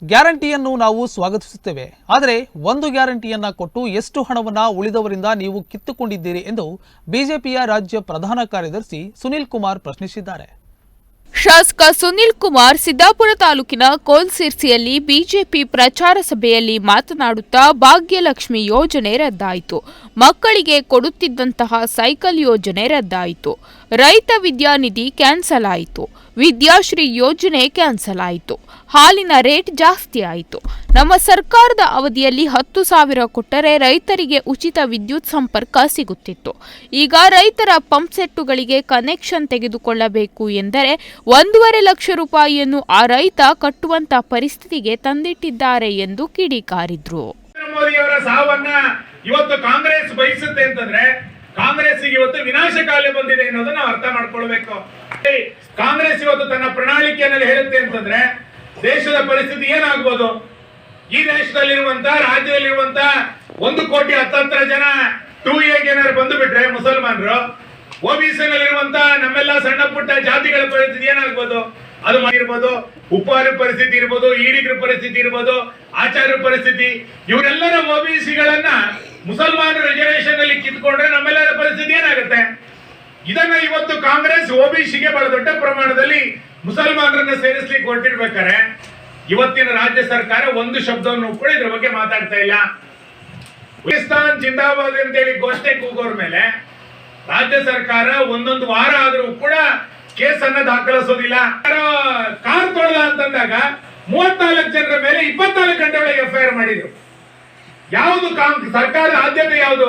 ಗ್ಯಾರಂಟಿಯನ್ನು ನಾವು ಸ್ವಾಗತಿಸುತ್ತೇವೆ. ಆದರೆ ಒಂದು ಗ್ಯಾರಂಟಿಯನ್ನ ಕೊಟ್ಟು ಎಷ್ಟು ಹಣವನ್ನ ಉಳಿದವರಿಂದ ನೀವು ಕಿತ್ತುಕೊಂಡಿದ್ದೀರಿ ಎಂದು ಬಿಜೆಪಿಯ ರಾಜ್ಯ ಪ್ರಧಾನ ಕಾರ್ಯದರ್ಶಿ ಸುನಿಲ್ ಕುಮಾರ್ ಪ್ರಶ್ನಿಸಿದ್ದಾರೆ. ಶಾಸಕ ಸುನಿಲ್ ಕುಮಾರ್ ಸಿದ್ದಾಪುರ ತಾಲೂಕಿನ ಕೋಲ್ಸಿರ್ಸಿಯಲ್ಲಿ ಬಿಜೆಪಿ ಪ್ರಚಾರ ಸಭೆಯಲ್ಲಿ ಮಾತನಾಡುತ್ತಾ ಭಾಗ್ಯಲಕ್ಷ್ಮಿ ಯೋಜನೆ ರದ್ದಾಯಿತು, ಮಕ್ಕಳಿಗೆ ಕೊಡುತ್ತಿದ್ದಂತಹ ಸೈಕಲ್ ಯೋಜನೆ ರದ್ದಾಯಿತು, ರೈತ ವಿದ್ಯಾನಿಧಿ ಕ್ಯಾನ್ಸಲ್ ಆಯಿತು, ವಿದ್ಯಾಶ್ರೀ ಯೋಜನೆ ಕ್ಯಾನ್ಸಲ್ ಆಯಿತು, ಹಾಲಿನ ರೇಟ್ ಜಾಸ್ತಿ ಆಯಿತು. ನಮ್ಮ ಸರ್ಕಾರದ ಅವಧಿಯಲ್ಲಿ 10,000 ಕೊಟ್ಟರೆ ರೈತರಿಗೆ ಉಚಿತ ವಿದ್ಯುತ್ ಸಂಪರ್ಕ ಸಿಗುತ್ತಿತ್ತು. ಈಗ ರೈತರ ಪಂಪ್ ಸೆಟ್ಟುಗಳಿಗೆ ಕನೆಕ್ಷನ್ ತೆಗೆದುಕೊಳ್ಳಬೇಕು ಎಂದರೆ 1.5 ಲಕ್ಷ ರೂಪಾಯಿಯನ್ನು ಆ ರೈತ ಕಟ್ಟುವಂತ ಪರಿಸ್ಥಿತಿಗೆ ತಂದಿಟ್ಟಿದ್ದಾರೆ ಎಂದು ಕಿಡಿಕಾರಿದ್ರು. ಮೋದಿಯವರ ಸಾವನ್ನ ಇವತ್ತು ಕಾಂಗ್ರೆಸ್ ಬಯಸುತ್ತೆ ಅಂತಂದ್ರೆ ಕಾಂಗ್ರೆಸ್ ಇವತ್ತು ವಿನಾಶಕಾಲ ಬಂದಿದೆ ಅನ್ನೋದನ್ನ ನಾವು ಅರ್ಥ ಮಾಡ್ಕೊಳ್ಬೇಕು. ಕಾಂಗ್ರೆಸ್ ಇವತ್ತು ತನ್ನ ಪ್ರಣಾಳಿಕೆಯಲ್ಲಿ ಹೇಳುತ್ತೆ ಅಂತಂದ್ರೆ ದೇಶದ ಪರಿಸ್ಥಿತಿ ಏನಾಗಬಹುದು. ಈ ದೇಶದಲ್ಲಿರುವಂತ ರಾಜ್ಯದಲ್ಲಿರುವಂತ 1 ಕೋಟಿ 10 ಜನ 2A ಏನಾದ್ರು ಬಂದು ಬಿಟ್ರೆ ಮುಸಲ್ಮಾನರು, OBC ನಲ್ಲಿರುವಂತ ನಮ್ಮೆಲ್ಲ ಸಣ್ಣ ಪುಟ್ಟ ಜಾತಿಗಳ ಪರಿಸ್ಥಿತಿ ಏನಾಗಬಹುದು. ಅದು ಇರ್ಬೋದು, ಉಪ್ಪಾರ ಪರಿಸ್ಥಿತಿ ಇರ್ಬೋದು, ಈಡಿಗರ ಪರಿಸ್ಥಿತಿ ಇರ್ಬೋದು, ಆಚಾರ್ಯ ಪರಿಸ್ಥಿತಿ, ಇವರೆಲ್ಲರ OBCಗಳನ್ನ ಮುಸಲ್ಮಾನ ರಿಸರ್ವೇಶನ್ ಅಲ್ಲಿ ಕಿತ್ಕೊಂಡ್ರೆ ನಮ್ಮೆಲ್ಲರ ಪರಿಸ್ಥಿತಿ ಏನಾಗುತ್ತೆ. ಇದನ್ನ ಇವತ್ತು ಕಾಂಗ್ರೆಸ್ OBCಗೆ ಬಹಳ ದೊಡ್ಡ ಪ್ರಮಾಣದಲ್ಲಿ ಮುಸಲ್ಮಾನರನ್ನ ಸೇರಿಸಲಿಕ್ಕೆ ಹೊರಟಿರ್ಬೇಕಾರೆ ಇವತ್ತಿನ ರಾಜ್ಯ ಸರ್ಕಾರ ಒಂದು ಶಬ್ದವನ್ನು ಕೂಡ ಇದ್ರ ಬಗ್ಗೆ ಮಾತಾಡ್ತಾ ಇಲ್ಲ. ಪಾಕಿಸ್ತಾನ್ ಜಿಂದಾಬಾದ್ ಅಂತೇಳಿ ಘೋಷಣೆ ಕೂಗೋರ್ ಮೇಲೆ ರಾಜ್ಯ ಸರ್ಕಾರ ಒಂದೊಂದು ವಾರ ಆದ್ರೂ ಕೂಡ ಕೇಸನ್ನ ದಾಖಲಿಸೋದಿಲ್ಲ. ಕಾರ್ ತೊಳೆದ ಅಂತಂದಾಗ 34 ಜನರ ಮೇಲೆ 24 ಗಂಟೆ ಒಳಗೆ FIR ಮಾಡಿದ್ರು. ಯಾವುದು ಸರ್ಕಾರದ ಆದ್ಯತೆ ಯಾವುದು?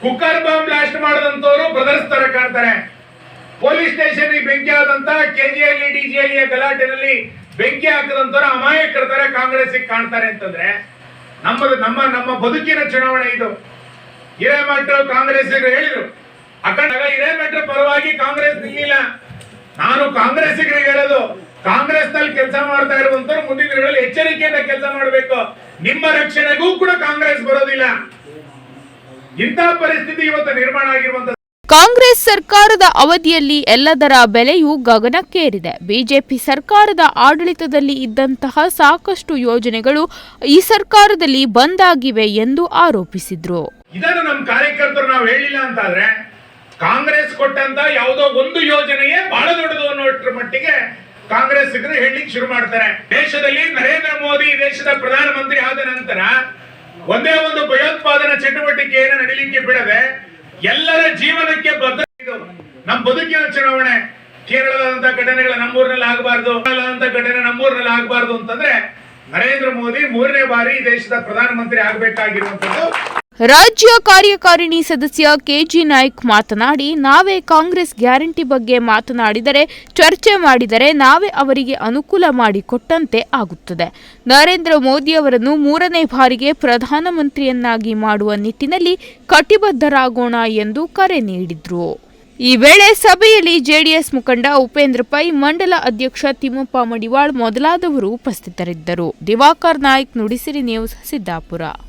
ಕುಕ್ಕರ್ ಬಾಂಬ್ ಬ್ಲಾಸ್ಟ್ ಮಾಡದಂತವರು ಬ್ರದರ್ಸ್ ತರ ಕಾಣ್ತಾರೆ. ಪೊಲೀಸ್ ಸ್ಟೇಷನ್ ಬೆಂಕಿ ಆದಂತ KGL DGL ಗಲಾಟೆನಲ್ಲಿ ಬೆಂಕಿ ಹಾಕದಂತವರು ಅಮಾಯಕರ ತರ ಕಾಂಗ್ರೆಸ್ ಕಾಣ್ತಾರೆ ಅಂತಂದ್ರೆ ನಮ್ಮ ಬದುಕಿನ ಚುನಾವಣೆ ಇದು. ಹಿರೇಮಠ ಕಾಂಗ್ರೆಸ್ ಹೇಳಿದ್ರು, ಅಖಂಡ ಹಿರೇಮಠ ಪರವಾಗಿ ಕಾಂಗ್ರೆಸ್ ನಿಲ್ಲಿಲ್ಲ. ನಾನು ಕಾಂಗ್ರೆಸ್ಸಿಗರಿಗೆ ಹೇಳೋದು, ಕಾಂಗ್ರೆಸ್ ನಲ್ಲಿ ಕೆಲಸ ಮಾಡ್ತಾ ಇರುವಂತರು ಮುಂದಿನ ದಿನಗಳಲ್ಲಿ ಎಚ್ಚರಿಕೆಯಿಂದ ಕೆಲಸ ಮಾಡಬೇಕು. ನಿಮ್ಮ ರಕ್ಷಣೆಗೂ ಕೂಡ ಕಾಂಗ್ರೆಸ್ ಬರೋದಿಲ್ಲ. ಇಂತಹ ಪರಿಸ್ಥಿತಿ ಇವತ್ತು ನಿರ್ಮಾಣ ಆಗಿರುವಂತ ಕಾಂಗ್ರೆಸ್ ಸರ್ಕಾರದ ಅವಧಿಯಲ್ಲಿ ಎಲ್ಲದರ ಬೆಲೆಯೂ ಗಗನಕ್ಕೇರಿದೆ. ಬಿಜೆಪಿ ಸರ್ಕಾರದ ಆಡಳಿತದಲ್ಲಿ ಇದ್ದಂತಹ ಸಾಕಷ್ಟು ಯೋಜನೆಗಳು ಈ ಸರ್ಕಾರದಲ್ಲಿ ಬಂದ್ ಆಗಿವೆ ಎಂದು ಆರೋಪಿಸಿದ್ರು. ಇದನ್ನು ನಮ್ಮ ಕಾರ್ಯಕರ್ತರು ನಾವು ಹೇಳಿಲ್ಲ ಅಂತಾದ್ರೆ ಕಾಂಗ್ರೆಸ್ ಕೊಟ್ಟಂತ ಯಾವುದೋ ಒಂದು ಯೋಜನೆಯೇ ಬಹಳ ದೊಡ್ಡದು ಅನ್ನೋದ್ರ ಮಟ್ಟಿಗೆ ಕಾಂಗ್ರೆಸ್ಸಿಗರು ಹೇಳಲಿಕ್ಕೆ ಶುರು ಮಾಡ್ತಾರೆ. ದೇಶದಲ್ಲಿ ನರೇಂದ್ರ ಮೋದಿ ದೇಶದ ಪ್ರಧಾನಮಂತ್ರಿ ಆದ ನಂತರ ಒಂದೇ ಒಂದು ಭಯೋತ್ಪಾದನಾ ಚಟುವಟಿಕೆಯನ್ನು ನಡೀಲಿಕ್ಕೆ ಬಿಡದೆ ಎಲ್ಲರ ಜೀವನಕ್ಕೆ ಭದ್ರ. ನಮ್ಮ ಬದುಕಿನ ಚುನಾವಣೆ, ಕೇರಳದಂತ ಘಟನೆಗಳ ನಮ್ಮೂರಿನಲ್ಲಿ ಆಗಬಾರ್ದು, ಘಟನೆ ನಮ್ಮೂರಿನಲ್ಲಿ ಆಗಬಾರ್ದು ಅಂತಂದ್ರೆ ನರೇಂದ್ರ ಮೋದಿ 3ನೇ ಬಾರಿ ದೇಶದ ಪ್ರಧಾನಮಂತ್ರಿ ಆಗಬೇಕಾಗಿರುವಂತದ್ದು. ರಾಜ್ಯ ಕಾರ್ಯಕಾರಿಣಿ ಸದಸ್ಯ KG ನಾಯ್ಕ್ ಮಾತನಾಡಿ, ನಾವೇ ಕಾಂಗ್ರೆಸ್ ಗ್ಯಾರಂಟಿ ಬಗ್ಗೆ ಮಾತನಾಡಿದರೆ, ಚರ್ಚೆ ಮಾಡಿದರೆ ನಾವೇ ಅವರಿಗೆ ಅನುಕೂಲ ಮಾಡಿಕೊಟ್ಟಂತೆ ಆಗುತ್ತದೆ. ನರೇಂದ್ರ ಮೋದಿಯವರನ್ನು 3ನೇ ಬಾರಿಗೆ ಪ್ರಧಾನಮಂತ್ರಿಯನ್ನಾಗಿ ಮಾಡುವ ನಿಟ್ಟಿನಲ್ಲಿ ಕಟಿಬದ್ಧರಾಗೋಣ ಎಂದು ಕರೆ ನೀಡಿದ್ರು. ಈ ವೇಳೆ ಸಭೆಯಲ್ಲಿ ಜೆಡಿಎಸ್ ಮುಖಂಡ ಉಪೇಂದ್ರ ಪೈ, ಮಂಡಲ ಅಧ್ಯಕ್ಷ ತಿಮ್ಮಪ್ಪ ಮಡಿವಾಳ್ ಮೊದಲಾದವರು ಉಪಸ್ಥಿತರಿದ್ದರು. ದಿವಾಕರ್ ನಾಯ್ಕ್, ನುಡಿಸಿರಿ ನ್ಯೂಸ್, ಸಿದ್ದಾಪುರ.